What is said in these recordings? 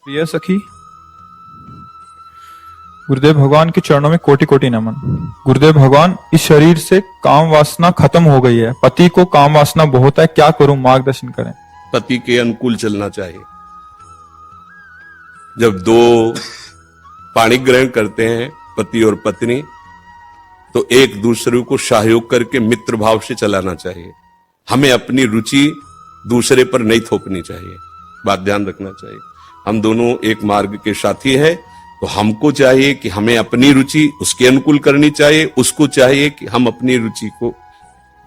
प्रिय सखी, गुरुदेव भगवान के चरणों में कोटि कोटि नमन। गुरुदेव भगवान, इस शरीर से काम वासना खत्म हो गई है, पति को काम वासना बहुत है, क्या करूं, मार्गदर्शन करें। पति के अनुकूल चलना चाहिए। जब दो पाणी ग्रहण करते हैं पति और पत्नी, तो एक दूसरे को सहयोग करके मित्र भाव से चलाना चाहिए। हमें अपनी रुचि दूसरे पर नहीं थोपनी चाहिए, बात ध्यान रखना चाहिए। हम दोनों एक मार्ग के साथी हैं, तो हमको चाहिए कि हमें अपनी रुचि उसके अनुकूल करनी चाहिए, उसको चाहिए कि हम अपनी रुचि को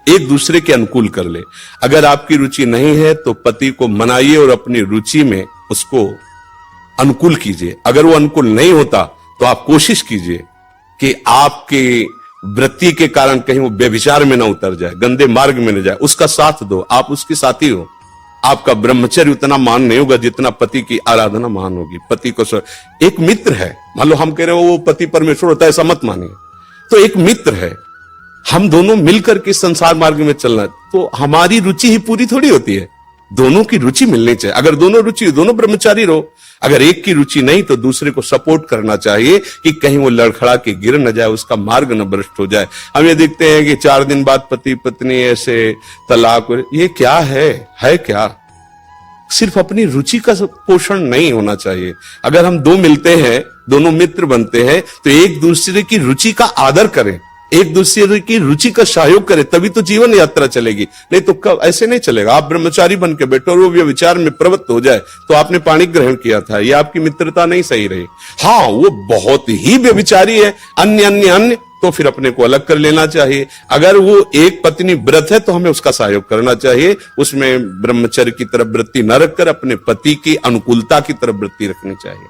एक दूसरे के अनुकूल कर ले। अगर आपकी रुचि नहीं है तो पति को मनाइए और अपनी रुचि में उसको अनुकूल कीजिए। अगर वो अनुकूल नहीं होता तो आप कोशिश कीजिए कि आपके वृत्ति के कारण कहीं वो व्यभिचार में ना उतर जाए, गंदे मार्ग में न जाए। उसका साथ दो, आप उसके साथी हो। आपका ब्रह्मचर्य उतना मान नहीं होगा जितना पति की आराधना मान होगी। पति को एक मित्र है, मान लो हम कह रहे हो वो पति परमेश्वर होता है, ऐसा मत मानिए। तो एक मित्र है, हम दोनों मिलकर के संसार मार्ग में चलना, तो हमारी रुचि ही पूरी थोड़ी होती है, दोनों की रुचि मिलनी चाहिए। अगर दोनों रुचि, दोनों ब्रह्मचारी रहो। अगर एक की रुचि नहीं तो दूसरे को सपोर्ट करना चाहिए कि कहीं वो लड़खड़ा के गिर न जाए, उसका मार्ग न भ्रष्ट हो जाए। हम ये देखते हैं कि 4 दिन बाद पति पत्नी ऐसे तलाक, ये क्या है क्या? सिर्फ अपनी रुचि का पोषण नहीं होना चाहिए। अगर हम दो मिलते हैं, दोनों मित्र बनते हैं, तो एक दूसरे की रुचि का आदर करें, एक दूसरे की रुचि का सहयोग करें, तभी तो जीवन यात्रा चलेगी। नहीं तो कब ऐसे नहीं चलेगा। आप ब्रह्मचारी बन के बैठो और वो व्यभिचार में प्रवृत्त हो जाए, तो आपने पाणी ग्रहण किया था, ये आपकी मित्रता नहीं सही रही। हाँ, वो बहुत ही व्यभिचारी है, अन्य, तो फिर अपने को अलग कर लेना चाहिए। अगर वो एक पत्नी व्रत है तो हमें उसका सहयोग करना चाहिए, उसमें ब्रह्मचर्य की तरफ वृत्ति न रखकर अपने पति की अनुकूलता की तरफ वृत्ति रखनी चाहिए।